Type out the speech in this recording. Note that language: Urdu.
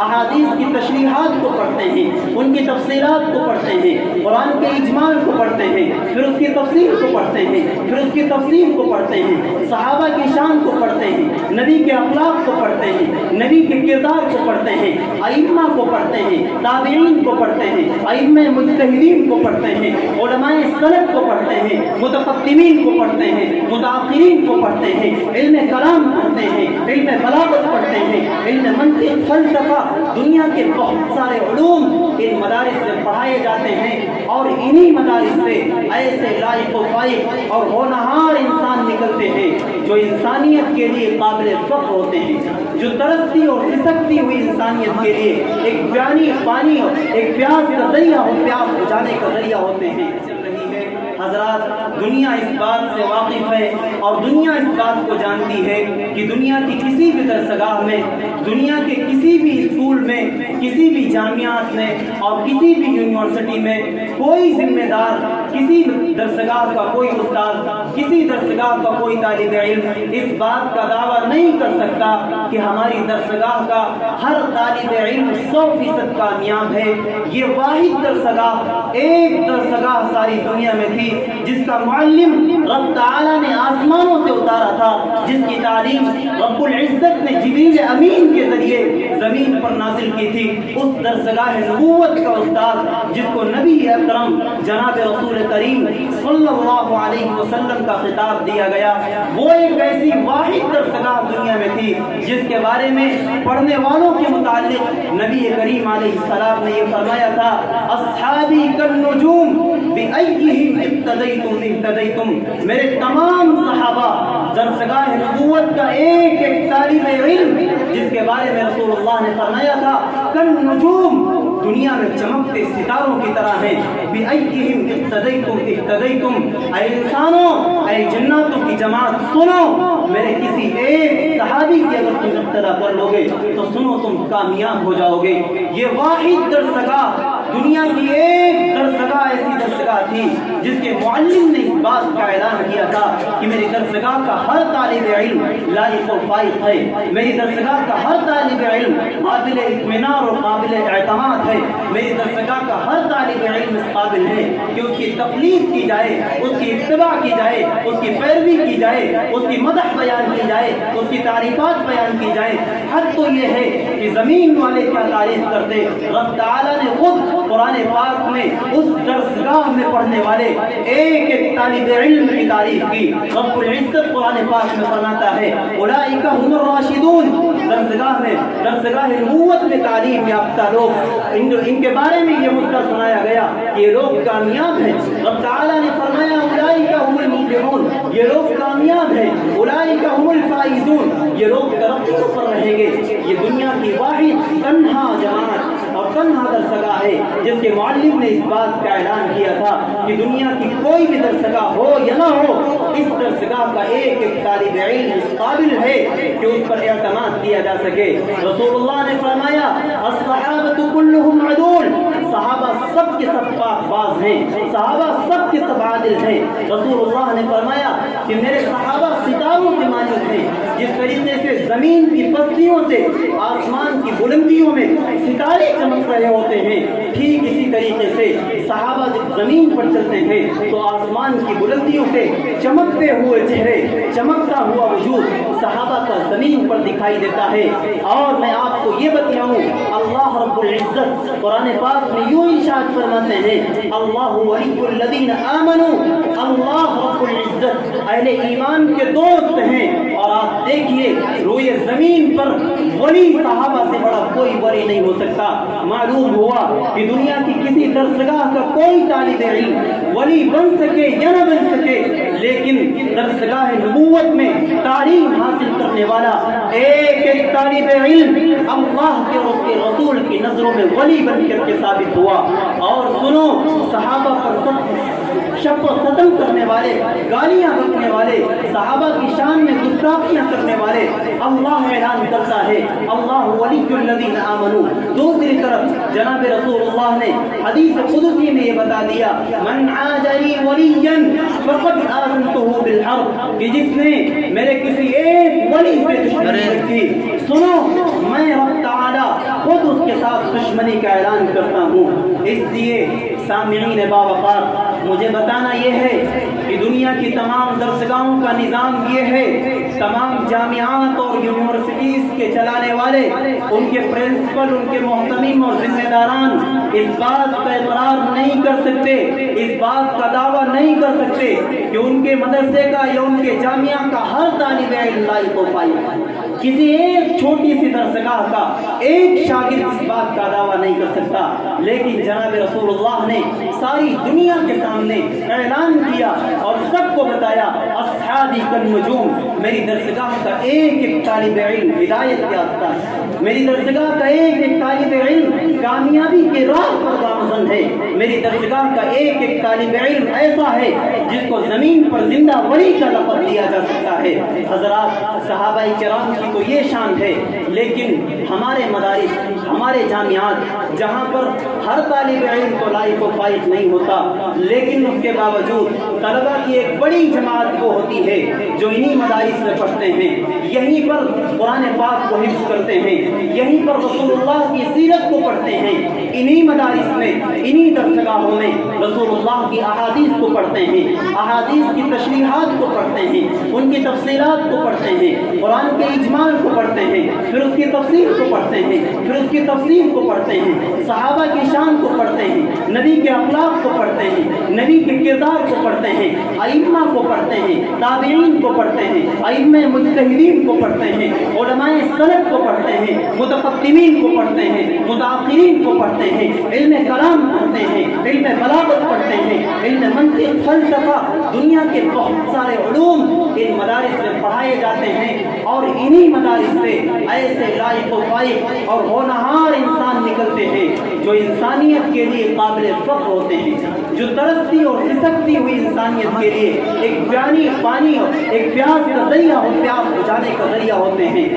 احادیث کی تشریحات کو پڑھتے ہیں، ان کی تفصیلات کو پڑھتے ہیں، قرآن کے اجمال کو پڑھتے ہیں، پھر اس کی تفسیر کو پڑھتے ہیں، پھر اس کی تفسیر کو پڑھتے ہیں، صحابہ کی شان کو پڑھتے ہیں، نبی کے اخلاق کو پڑھتے ہیں، نبی کے کردار کو پڑھتے ہیں، ائمہ کو پڑھتے ہیں، تابعین کو پڑھتے ہیں، ائمہ مجتہدین کو پڑھتے ہیں، علماء سلف کو پڑھتے ہیں، متقدمین کو پڑھتے ہیں، متاخرین کو پڑھتے ہیں، علم کلام پڑھتے ہیں، علم بلاغت پڑھتے ہیں، علم منطق، فلسفہ، دنیا کے بہت سارے علوم ان مدارس سے پڑھائے جاتے ہیں، اور انہی مدارس سے ایسے لائق و فائق اور ہونہار انسان نکلتے ہیں جو انسانیت کے لیے قابل فخر ہوتے ہیں، جو ترستی اور سسکتی ہوئی انسانیت کے لیے ایک پانی اور ایک پیاس کا ذریعہ ہو، پیاس بجھانے کا ذریعہ ہوتے ہیں۔ حضرات، دنیا اس بات سے واقف ہے اور دنیا اس بات کو جانتی ہے کہ دنیا کی کسی بھی درسگاہ میں، دنیا کے کسی بھی اسکول میں، کسی بھی جامعات میں اور کسی بھی یونیورسٹی میں کوئی ذمہ دار، کسی درسگاہ کا کوئی استاد، کسی درسگاہ کا کوئی طالب علم اس بات کا دعویٰ نہیں کر سکتا کہ ہماری درسگاہ کا ہر طالب علم 100% کامیاب ہے۔ یہ واحد درسگاہ، ایک درسگاہ ساری دنیا میں تھی جس کا معلم رب تعالیٰ نے آسمانوں سے اتارا تھا، جس کی تعلیم رب العزت نے جبریل امین کے ذریعے زمین پر نازل کی تھی، اس درسگاہ نبوت کا استاد جس کو نبی اکرم جناب رسول کریم صلی اللہ علیہ وسلم کا خطاب دیا گیا، وہ ایک ایسی واحد درسگاہ دنیا میں تھی جس کے بارے میں پڑھنے والوں کے متعلق نبی کریم علیہ السلام نے یہ فرمایا تھا، اصحابی کالنجوم بأیہم اقتدیتم اہتدیتم، میرے تمام صحابہ درسگاہ نبوت کا ایک ایک طالب علم جس کے بارے میں رسول اللہ نے فرمایا تھا کالنجوم، دنیا میں چمکتے ستاروں کی طرح ہیں، بأیہم اقتدیتم اہتدیتم، اے انسانوں، اے جناتوں کی جماعت سنو، میرے کسی ایک صحابی کی اگر تم اقتدا کر لو گے تو سنو تم کامیاب ہو جاؤ گے۔ یہ واحد درسگاہ، دنیا کی ایک درسگاہ ایسی درسگاہ تھی جس کے معلم نے اس بات کا اعلان کیا تھا کہ میری درسگاہ کا ہر طالب علم لائق و فائق ہے، میری درسگاہ کا ہر طالب علم قابل اطمینان اور قابل اعتماد ہے، میری درسگاہ کا ہر طالب علم اس قابل ہے کہ اس کی تقلید کی جائے، اس کی اتباع کی جائے، اس کی پیروی کی جائے، اس کی مدح بیان کی جائے، اس کی تعریفات بیان کی جائے۔ حد تو یہ ہے کہ زمین والے کیا تعریف کرتے، رب تعالیٰ نے خود قرآن پاک میں اس درسگاہ میں پڑھنے والے ایک ایک طالب علم کی تعریف کی۔ رب العزت قرآن پاک میں فرماتا ہے اولئک هم الراشدون، درسگاہ نبوت میں تعلیم یافتہ لوگ، ان کے بارے میں یہ مدعا سنایا گیا کہ یہ لوگ کامیاب ہیں۔ رب تعالیٰ نے فرمایا اولئک هم المفلحون، یہ لوگ کامیاب ہیں، اولئک هم الفائزون، یہ لوگ ترقی پر رہیں گے۔ یہ دنیا کی واحد تنہا جماعت اور تنہا درسگاہ ہے جس کے معلم نے اس بات کا اعلان کیا تھا کہ دنیا کی کوئی بھی درسگاہ ہو یا نہ ہو، اس درسگاہ کا ایک ایک طالب علم اس قابل ہے کہ اس پر اعتماد کیا جا سکے۔ رسول اللہ نے فرمایا الصحابۃ کلھم عدول، صحابہ سب کے سب پاک باز ہیں، صحابہ سب کے سب عادل ہیں۔ رسول اللہ نے فرمایا کہ میرے صحابہ ستاروں کے مانند ہیں، جس طریقے سے زمین کی پستیوں سے آسمان کی بلندیوں میں ستارے چمک رہے ہوتے ہیں، ٹھیک اسی طریقے سے صحابہ جب زمین پر چلتے ہیں تو آسمان کی بلندیوں سے چمکتے ہوئے چہرے، چمکتا ہوا وجود صحابہ کا زمین پر دکھائی دیتا ہے۔ اور میں آپ کو یہ بتلاؤں، اللہ رب العزت قرآن پاک میں یوں ارشاد فرماتے ہیں اللہ ولی الذین آمنوا، اللہ رب العزت اہل ایمان کے دوست ہیں۔ اور آپ دیکھیے روئے زمین پر ولی صحابہ سے بڑا کوئی ولی نہیں ہو سکتا۔ معلوم ہوا کہ دنیا کی کسی درسگاہ کا کوئی طالب علم ولی بن سکے یا نہ بن سکے، لیکن درسگاہ نبوت میں تعلیم حاصل کرنے والا ایک ایک طالب علم اللہ کے اور اس کے رسول کی نظروں میں ولی بن کر کے ثابت ہوا۔ اور سنو، صحابہ پر شک و ستم کرنے والے، گالیاں بکنے والے، صحابہ کی شان میں گستاخیاں کرنے والے اللہ اعلان کرتا ہے اللہ ولی الذین آمنوا۔ دوسری طرف جناب رسول اللہ نے حدیث قدسی میں یہ بتا دیا من عاد لی ولیا فقد آذنتہ بالحرب، کہ جس نے میرے کسی ایک ولی سے دشمنی رکھی، سنو میں رب تعالی خود اس دشمنی کا اعلان کرتا ہوں۔ اس لیے سامعین باوقار، مجھے بتانا یہ ہے کہ دنیا کی تمام درسگاہوں کا نظام یہ ہے، تمام جامعات اور یونیورسٹیز کے چلانے والے، ان کے پرنسپل، ان کے محتمم اور ذمہ داران اس بات کا اقرار نہیں کر سکتے، اس بات کا دعویٰ نہیں کر سکتے کہ ان کے مدرسے کا یا ان کے جامعہ کا ہر طالب علم لائق و فائق۔ کسی ایک چھوٹی سی درسگاہ کا ایک شاگرد اس بات کا دعویٰ نہیں کر سکتا، لیکن جناب رسول اللہ نے ساری دنیا کے سامنے اعلان کیا اور سب کو بتایا، اصحابی کالنجوم، میری درسگاہ کا ایک ایک طالب علم ہدایت یافتہ ہے، میری درسگاہ کا ایک ایک طالب علم کامیابی کے راہ پر گامزن ہے، میری درسگاہ کا ایک ایک طالب علم ایسا ہے جس کو زمین پر زندہ ولی کا لقب دیا جا سکتا ہے۔ حضرات، صحابہ کرام کی تو یہ شان ہے، لیکن ہمارے مدارس، ہمارے جامعات جہاں پر ہر طالب علم کو لائق و فائق نہیں ہوتا، لیکن اس کے باوجود طلبہ کی ایک بڑی جماعت وہ ہوتی ہے جو انہی مدارس میں پڑھتے ہیں، یہیں پر قرآن پاک کو حفظ کرتے ہیں، یہیں پر رسول اللہ کی سیرت کو پڑھتے ہیں، انہی مدارس میں، انہی درسگاہوں میں رسول اللہ کی احادیث کو پڑھتے ہیں، احادیث کی تشریحات کو پڑھتے ہیں، ان کی تفصیلات کو پڑھتے ہیں، قرآن کے اجمال کو پڑھتے ہیں، پھر اس کی تفسیر کو پڑھتے ہیں، پھر اس کی تفسیر کو پڑھتے ہیں، صحابہ کی شان کو پڑھتے ہیں، نبی کے اخلاق کو پڑھتے ہیں، نبی کے کردار کو پڑھتے ہیں، ائمہ کو پڑھتے ہیں، تابعین کو پڑھتے ہیں، ائمہ مجتہدین کو پڑھتے ہیں، علماء سلف کو پڑھتے ہیں، متقدمین کو پڑھتے ہیں، متاخرین کو پڑھتے ہیں، علم کلام پڑھتے ہیں، علم بلاغت پڑھتے ہیں، علم منطق، فلسفہ، دنیا کے بہت سارے علوم ان مدارس میں پڑھائے جاتے ہیں، اور انہی مدارس سے ایسے لائق و فائق اور ہونہار انسان نکلتے ہیں جو انسانیت کے لیے قابل فخر ہوتے ہیں، جو ترستی اور سسکتی ہوئی انسانیت کے لیے ایک پانی اور ایک پیاس کا ذریعہ ہو، پیاس بجھانے کا ذریعہ ہوتے ہیں۔